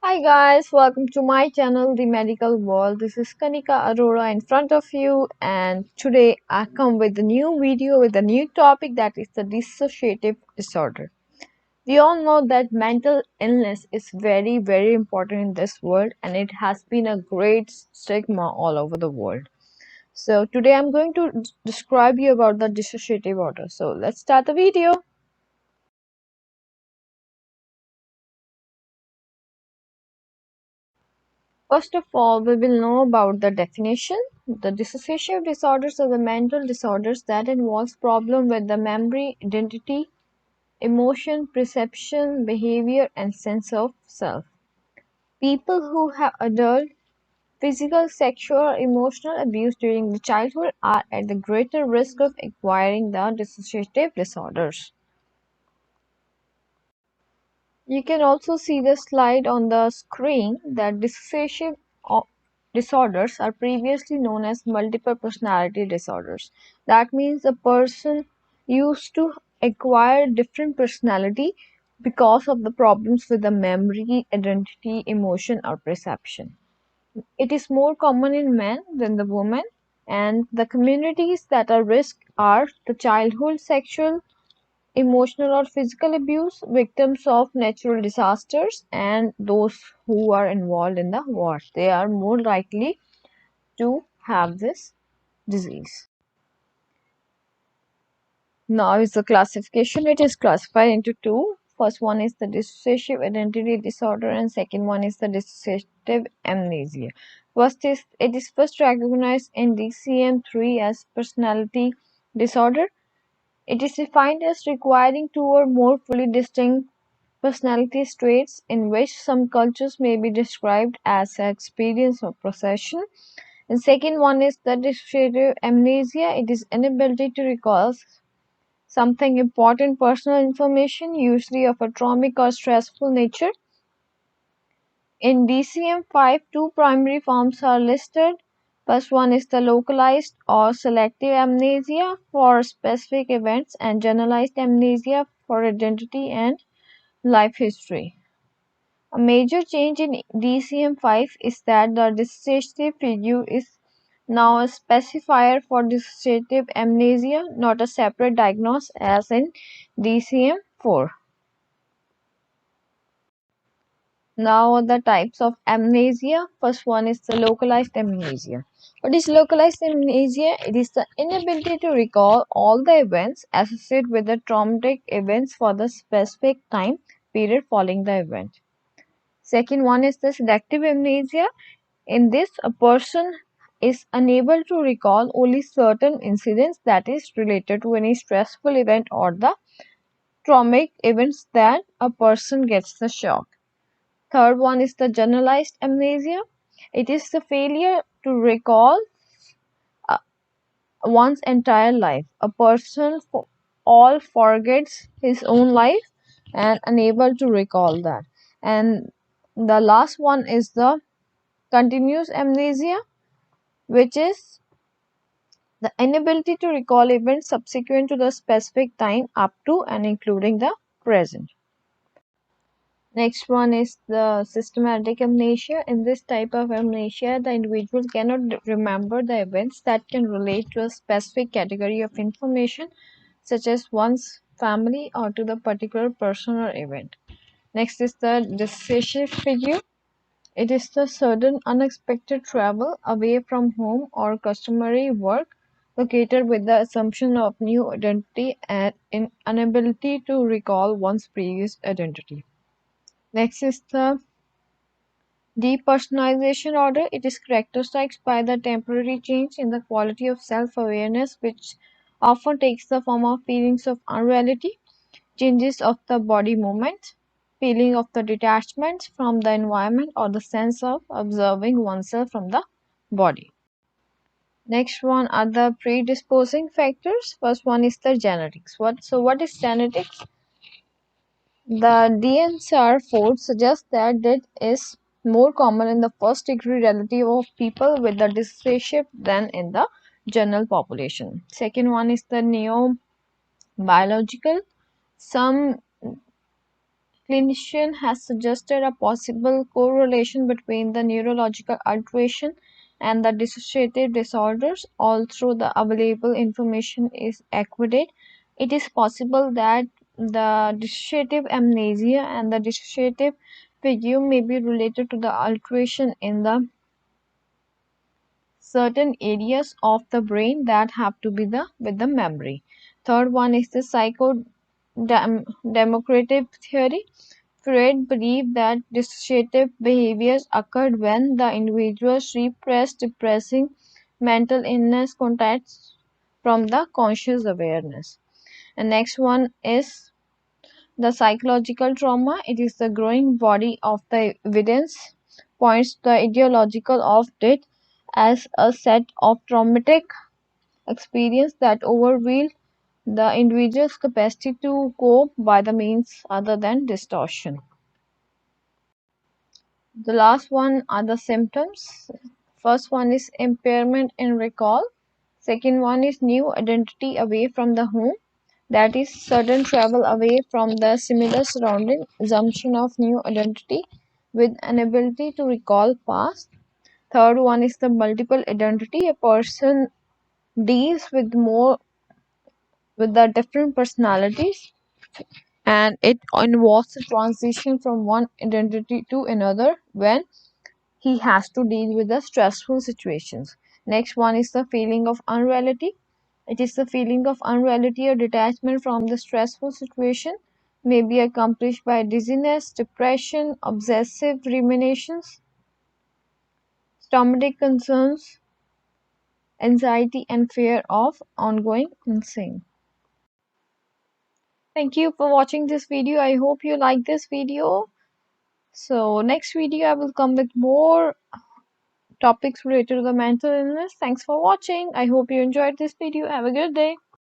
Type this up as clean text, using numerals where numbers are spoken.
Hi guys, welcome to my channel, The Medical World. This is Kanika Arora in front of you, and today I come with a new video with a new topic, that is the dissociative disorder. We all know that mental illness is very important in this world, and it has been a great stigma all over the world. So today I'm going to describe you about the dissociative disorder. So let's start the video. First of all, we will know about the definition. The dissociative disorders are the mental disorders that involves problem with the memory, identity, emotion, perception, behavior, and sense of self. People who have adult physical, sexual, or emotional abuse during the childhood are at the greater risk of acquiring the dissociative disorders. You can also see the slide on the screen that dissociative disorders are previously known as multiple personality disorders. That means a person used to acquire different personality because of the problems with the memory, identity, emotion, or perception. It is more common in men than the women, and the communities that are risk are the childhood sexual, emotional or physical abuse, victims of natural disasters, and those who are involved in the war. They are more likely to have this disease. Now is the classification. It is classified into two. First one is the dissociative identity disorder, and second one is the dissociative amnesia. It is first recognized in DCM-3 as personality disorder. It is defined as requiring two or more fully distinct personality traits, in which some cultures may be described as an experience of possession. And second one is the dissociative amnesia. It is inability to recall something important personal information, usually of a traumatic or stressful nature. In DCM-5, two primary forms are listed. First one is the localized or selective amnesia for specific events, and generalized amnesia for identity and life history. A major change in DCM-5 is that the dissociative figure is now a specifier for dissociative amnesia, not a separate diagnosis as in DCM-4. Now the types of amnesia. First one is the localized amnesia. What is localized amnesia? It is the inability to recall all the events associated with the traumatic events for the specific time period following the event. Second one is the selective amnesia. In this, a person is unable to recall only certain incidents that is related to any stressful event or the traumatic events that a person gets the shock. Third one is the generalized amnesia. It is the failure to recall uh, one's entire life. A person all forgets his own life and unable to recall that. And the last one is the continuous amnesia, which is the inability to recall events subsequent to the specific time up to and including the present. Next one is the systematic amnesia. In this type of amnesia, the individual cannot remember the events that can relate to a specific category of information, such as one's family or to the particular person or event. Next is the dissociative figure. It is the sudden unexpected travel away from home or customary work located with the assumption of new identity and inability to recall one's previous identity. Next is the depersonalization order. It is characterized by the temporary change in the quality of self-awareness, which often takes the form of feelings of unreality, changes of the body movement, feeling of the detachment from the environment, or the sense of observing oneself from the body. Next one are the predisposing factors. First one is the genetics. What is genetics? The DNCR4 suggests that it is more common in the first degree relative of people with the dysplasia than in the general population. Second one is the neurobiological. Some clinician has suggested a possible correlation between the neurological alteration and the dissociative disorders. Although the available information is accurate, it is possible that the dissociative amnesia and the dissociative figure may be related to the alteration in the certain areas of the brain that have to be the with the memory. Third one is the democratic theory. Freud believed that dissociative behaviors occurred when the individual repressed depressing mental illness contacts from the conscious awareness. And next one is the psychological trauma. It is the growing body of the evidence points the ideological of it as a set of traumatic experience that overwhelm the individual's capacity to cope by the means other than distortion. The last one are the symptoms. First one is impairment in recall. Second one is new identity away from the home. That is sudden travel away from the similar surrounding, assumption of new identity with an ability to recall past. Third one is the multiple identity. A person deals with the different personalities, and it involves the transition from one identity to another when he has to deal with the stressful situations. Next one is the feeling of unreality. It is the feeling of unreality or detachment from the stressful situation, may be accomplished by dizziness, depression, obsessive ruminations, stomach concerns, anxiety, and fear of ongoing insane. Thank you for watching this video. I hope you like this video. So next video I will come with more topics related to the mental illness. Thanks for watching. I hope you enjoyed this video. Have a good day.